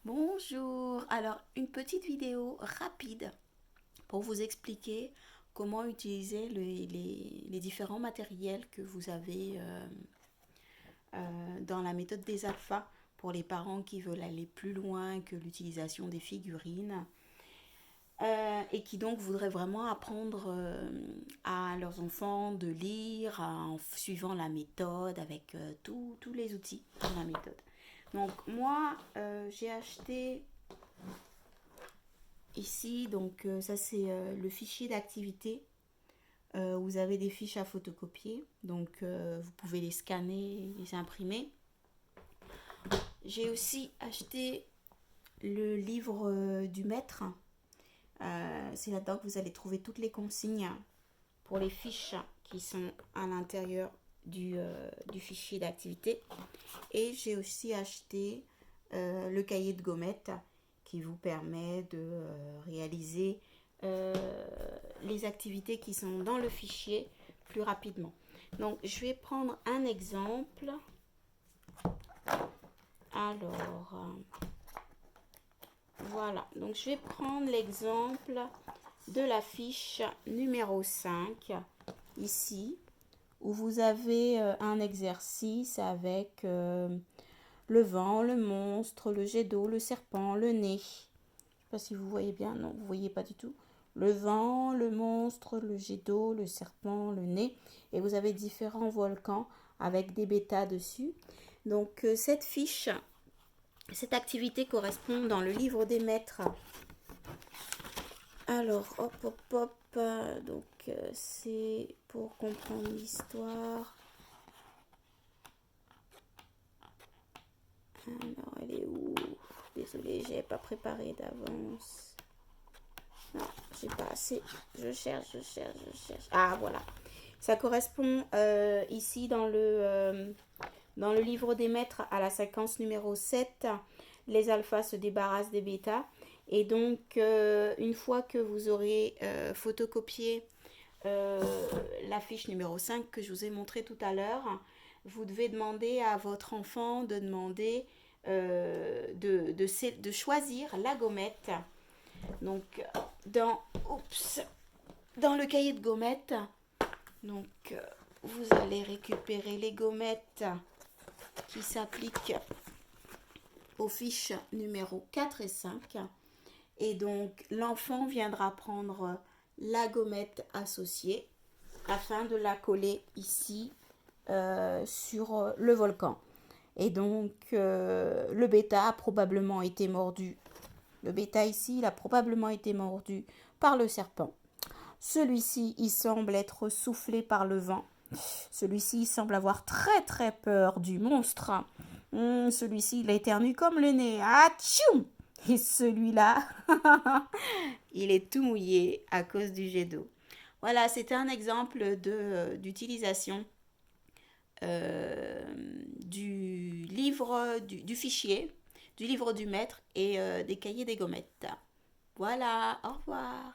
Bonjour, alors une petite vidéo rapide pour vous expliquer comment utiliser les différents matériels que vous avez dans la méthode des alphas pour les parents qui veulent aller plus loin que l'utilisation des figurines et qui donc voudraient vraiment apprendre à leurs enfants de lire en suivant la méthode avec tous les outils de la méthode. Donc moi, j'ai acheté ici, donc ça c'est le fichier d'activité. Vous avez des fiches à photocopier, donc vous pouvez les scanner, les imprimer. J'ai aussi acheté le livre du maître. C'est là-dedans que vous allez trouver toutes les consignes pour les fiches qui sont à l'intérieur du fichier d'activité. Et j'ai aussi acheté le cahier de gommettes qui vous permet de réaliser les activités qui sont dans le fichier plus rapidement. Donc, je vais prendre un exemple. Alors, voilà. Donc, je vais prendre l'exemple de la fiche numéro 5, ici, où vous avez un exercice avec le vent, le monstre, le jet d'eau, le serpent, le nez. Je ne sais pas si vous voyez bien. Non, vous ne voyez pas du tout. Le vent, le monstre, le jet d'eau, le serpent, le nez. Et vous avez différents volcans avec des bêtas dessus. Donc, cette fiche, cette activité correspond dans le livre des maîtres. Alors, hop, hop, hop. Donc, c'est pour comprendre l'histoire. Alors, elle est où? Désolée, j'ai pas préparé d'avance. Non, j'ai pas assez. Je cherche. Ah, voilà. Ça correspond ici dans le livre des maîtres à la séquence numéro 7. Les alphas se débarrassent des bêtas. Et donc, une fois que vous aurez photocopié la fiche numéro 5 que je vous ai montré tout à l'heure, vous devez demander à votre enfant de demander de choisir la gommette. Donc, dans le cahier de gommettes, donc, vous allez récupérer les gommettes qui s'appliquent aux fiches numéro 4 et 5. Et donc, l'enfant viendra prendre la gommette associée afin de la coller ici sur le volcan. Et donc, le bêta a probablement été mordu. Le bêta ici, il a probablement été mordu par le serpent. Celui-ci, il semble être soufflé par le vent. Celui-ci, il semble avoir très très peur du monstre. Celui-ci, il éternue comme le nez. Atchoum! Et celui-là, il est tout mouillé à cause du jet d'eau. Voilà, c'était un exemple d'utilisation du livre, du fichier, du livre du maître et des cahiers des gommettes. Voilà, au revoir.